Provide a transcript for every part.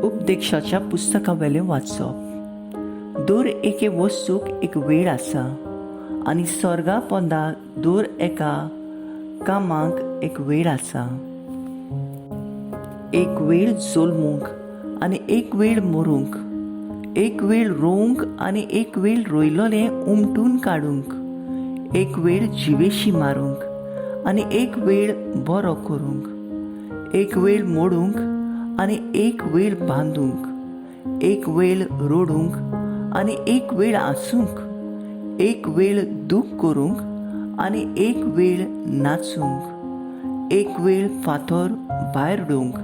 उपदेशाच्या पुस्तकावेलें वाचप. दर एके वस्तूक एक वेळ आसा आनी स्वर्गा पोंदाक दर एका कामाक एक वेळ आसा. एक वेळ जल्मूंक आनी एक वेळ मरूंक, एक वेळ रोवंक आनी एक वेळ रोयलोलें उमटून काडूंक, एक वेळ जिवेशी मारूंक आनी एक वेळ बरो करूंक, एक वेळ मोडूंक आनी एक वेळ बांदूंक, एक वेळ रडूंक आनी एक वेळ आसूंक, एक वेळ दूख करूंक आनी एक वेळ नाचूंक, एक वेळ फातर भायर उडोवंक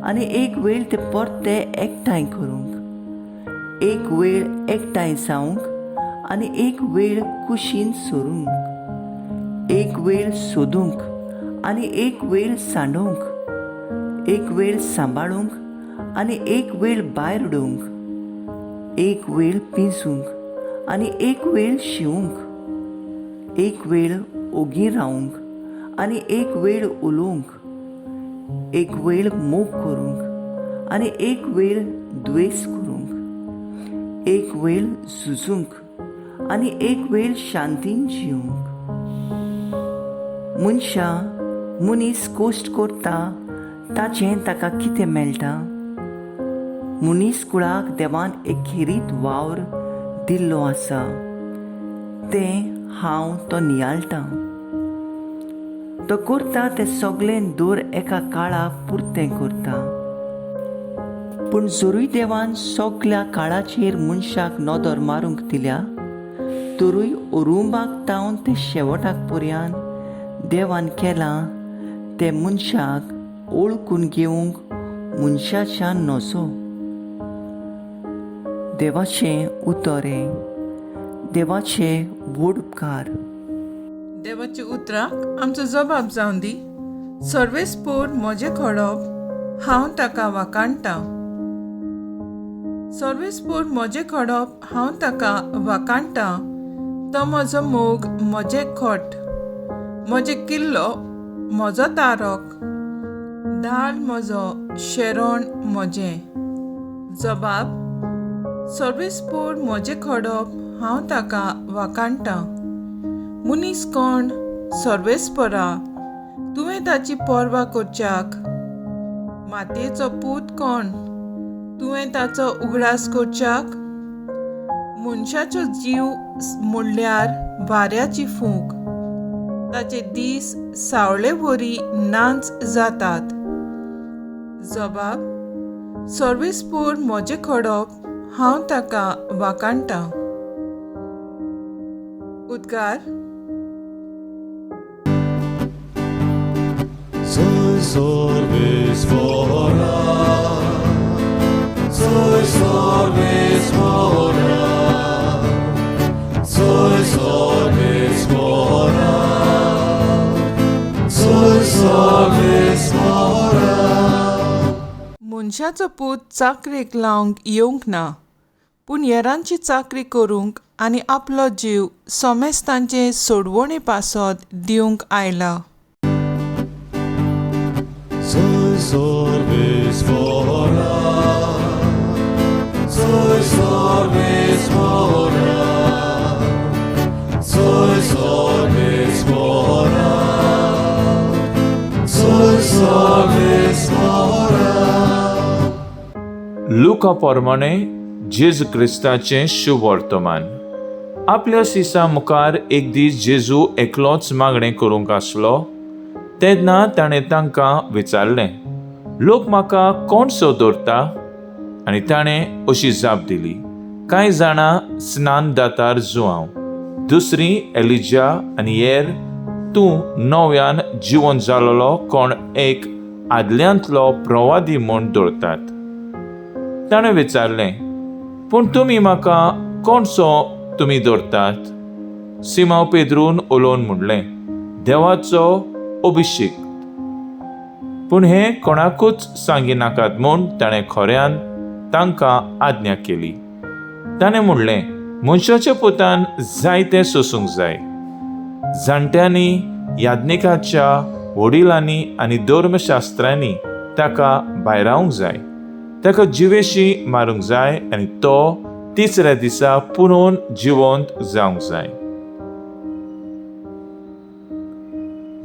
आनी एक वेळ ते परते एकठांय करूंक, एक वेळ एकठांय जावंक आनी एक वेळ कुशीन सोरूंक, एक वेळ सोदूंक आनी एक वेळ सांडोवंक, एक वेळ सांबाळूंक आनी एक वेळ भायर उडोवंक, एक वेळ पिंजूंक आनी एक वेळ शिवूंक, एक वेळ ओगी रावंक आनी एक वेळ उलोवंक, एक वेळ मोग करूंक आनी एक वेळ द्वेस करूंक, एक वेळ झुजूंक आनी एक वेळ शांतीन जिवंक. मनीस कोश्ट करता ताचें ताका कितें मेळटा? मनीस कुळाक देवान एखेरीत वावर दिल्लो आसा, तें हांव तो नियाळटां. तो करता तें सगळें दर एका काळा पुरतें करता. पूण जरूय देवान सगळ्या काळाचेर मनशाक नदर मारूंक दिल्या, तरूय अरुंबाक तावन ते शेवटाक पर्यान देवान केलां ते मनशाक ओळखून घेवंक मनशाच्या नजो. देवाचें उतरें, देवाचे व्हड उपकार. देवाच्या उतराक आमचो जबाब जावन दी. सर्वेस्पोर म्हजें खडप, हांव ताका वाकाणटां. सर्वेस्पोर म्हजें खडप, हांव ताका वाकाणटां. तो म्हजो मोग, म्हजें खोट, म्हजें किल्लो, म्हजो तारक, ढाल म्हजो, शेरोण म्हजें. जबाब: सर्वेस्पोर म्हजें खडप, हांव ताका वाकाणटां. मनीस कोण? सर्वेस्परा, तुवें ताची पर्वा करच्याक. मातयेचो पूत कोण? तुवें ताचो उगडास करच्याक. मनशाचो जीव म्हणल्यार वाऱ्याची फूंक, ताचे दीस सावळे वरी नांच जातात. जबाब: सर्वेस्पोर म्हजें खडप, हांव ताका वाकाणटां. उद्गार. Soy sorvespora, soy sorvespora, soy sorvespora, soy sorvespora. मनशाचो पूत चाकरेक लावंक येवंक ना, पूण हेरांची चाकरी करूंक आनी आपलो जीव सोमेस्तांचे सोडवणे पासत दिवंक आयला. Soy sorvespora, soy sorvespora, soy sorvespora, soy sorvespora. लुका पोरमाणे जेजू क्रिस्ताचें शुभ वर्तमान. आपल्या सिसा मुखार एक दीस जेजू एकलोच मागणें करूंक आसलो. तेन्ना ताणें तांकां विचारलें, लोक म्हाका कोणसो दवरता? आनी ताणें अशी जाप दिली, कांय जाणां स्नानदातार जुआंव, दुसरी एलिजा आनी हेर तूं नव्यान जिवन जालोलो कोण एक आदल्यांतलो प्रवादी म्हूण दवरतात. ताणें विचारलें, पूण तुमी म्हाका कोणसो तुमी दवरतात? सिमांव पेद्रून उलोवन म्हणलें, देवाचो अभिषेक. पूण हें कोणाकूच सांगिनाकात म्हूण ताणें खोऱ्यान तांकां आज्ञा केली. ताणें म्हणलें, मनशाच्या पुतान जायतें सोसूंक जाय. जाणट्यांनी, याज्ञिकाच्या वडिलांनी आनी धर्मशास्त्रांनी ताका भायर रावंक जाय. ताका जिवेशी मारूंक जाय आनी तो तिसऱ्या दिसा पुनून जिवंत जावंक जाय.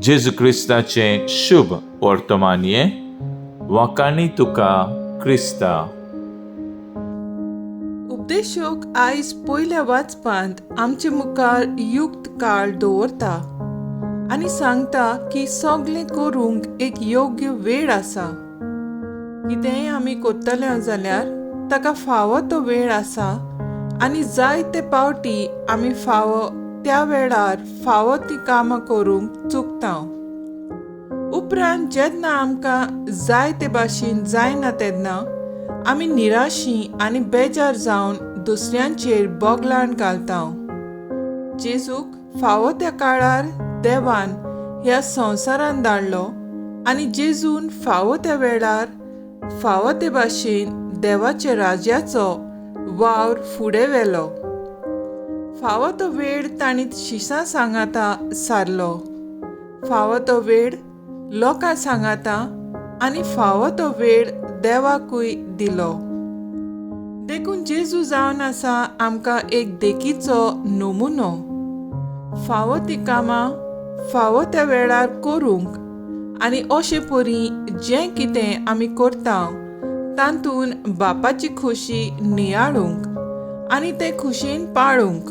जेजू क्रिस्ताचें शुभ वर्तमान हें वाकाणी तुका क्रिस्ता. उपदेशक आयज पयल्या वाचपांत आमचे मुखार युक्त काळ दवरता आनी सांगता की सगळें करूंक एक योग्य वेळ आसा. कितेंय आमी करतले जाल्यार ताका फावो तो वेळ आसा आनी जायते पावटी आमी फावो त्या वेळार फावो ती कामां करूंक चुकता. उपरांत जेन्ना आमकां जाय ते भाशेन जायना तेन्ना आमी निराशी आनी बेजार जावन दुसऱ्यांचेर बोगलाण घालता. जेजूक फावो त्या काळार देवान ह्या संवसारांत धाडलो आनी जेजून फावो त्या वेळार फावो ते भाशेन देवाच्या राज्याचो वावर फुडें व्हेलो. फावो तो वेळ तांणी शिसां सांगाता सारलो. फावो तो वेळ लोकां सांगाता आनी फावो तो वेळ देवाकूय दिलो. देखून जेजू जावन आसा आमकां एक देखीचो नमुनो. फावो ती कामां फावो त्या वेळार करूंक आनी अशे परी जें कितें आमी करता तातूंत बापाची खोशी नियाळूंक आनी ते खुशेन पाळूंक.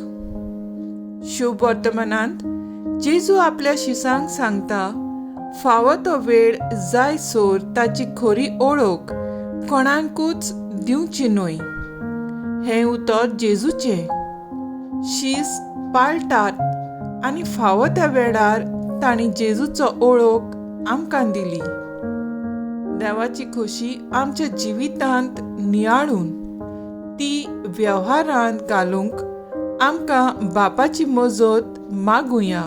शुभ वर्तमानांत जेजू आपल्या शिसांक सांगता फावो तो वेळ जाय सोर ताची खरी ओळख कोणाकूच दिवची न्हय. हें उतर जेजूचें. शीस पाळटात आनी फावो त्या वेळार तांणी जेजूचो ओळख आमकां दिली. देवाची खोशी आमच्या जिवितांत नियाळून ती वेव्हारांत घालूंक आमकां बापाची मजत मागुया.